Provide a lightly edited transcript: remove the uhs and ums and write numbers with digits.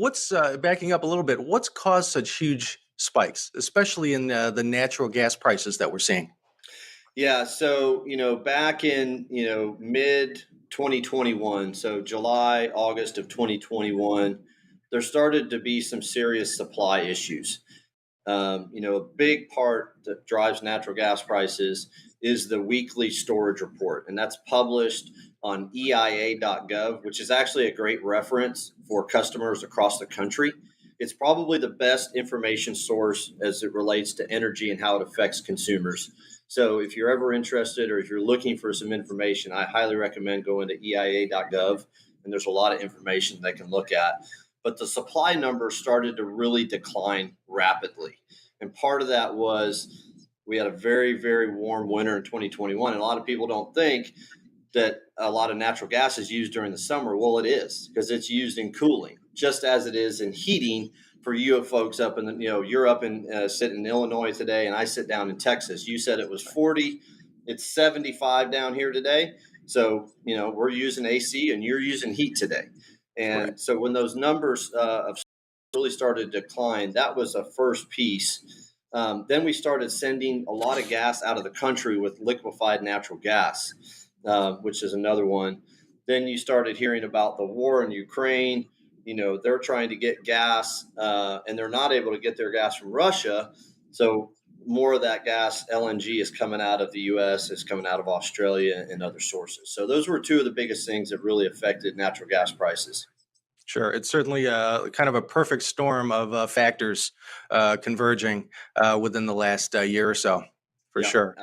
what's backing up a little bit? What's caused such huge spikes, especially in the natural gas prices that we're seeing? Yeah, so back in mid 2021, so July, August of 2021, there started to be some serious supply issues. A big part that drives natural gas prices is the weekly storage report, and that's published on EIA.gov, which is actually a great reference for customers across the country. It's probably the best information source as it relates to energy and how it affects consumers. So if you're ever interested or if you're looking for some information, I highly recommend going to EIA.gov, and there's a lot of information they can look at. But the supply numbers started to really decline rapidly. And part of that was we had a very, very warm winter in 2021. And a lot of people don't think that a lot of natural gas is used during the summer. Well, it is, because it's used in cooling, just as it is in heating for you folks up in you're up in sitting in Illinois today, and I sit down in Texas. You said it was 40, it's 75 down here today. So, we're using AC and you're using heat today. And Correct. so when those numbers of really started to decline, that was a first piece. Then we started sending a lot of gas out of the country with liquefied natural gas, which is another one. Then you started hearing about the war in Ukraine. They're trying to get gas and they're not able to get their gas from Russia. So more of that gas, LNG, is coming out of the U.S., it's coming out of Australia and other sources. So those were two of the biggest things that really affected natural gas prices. Sure. It's certainly kind of a perfect storm of factors converging within the last year or so, for Yeah, sure.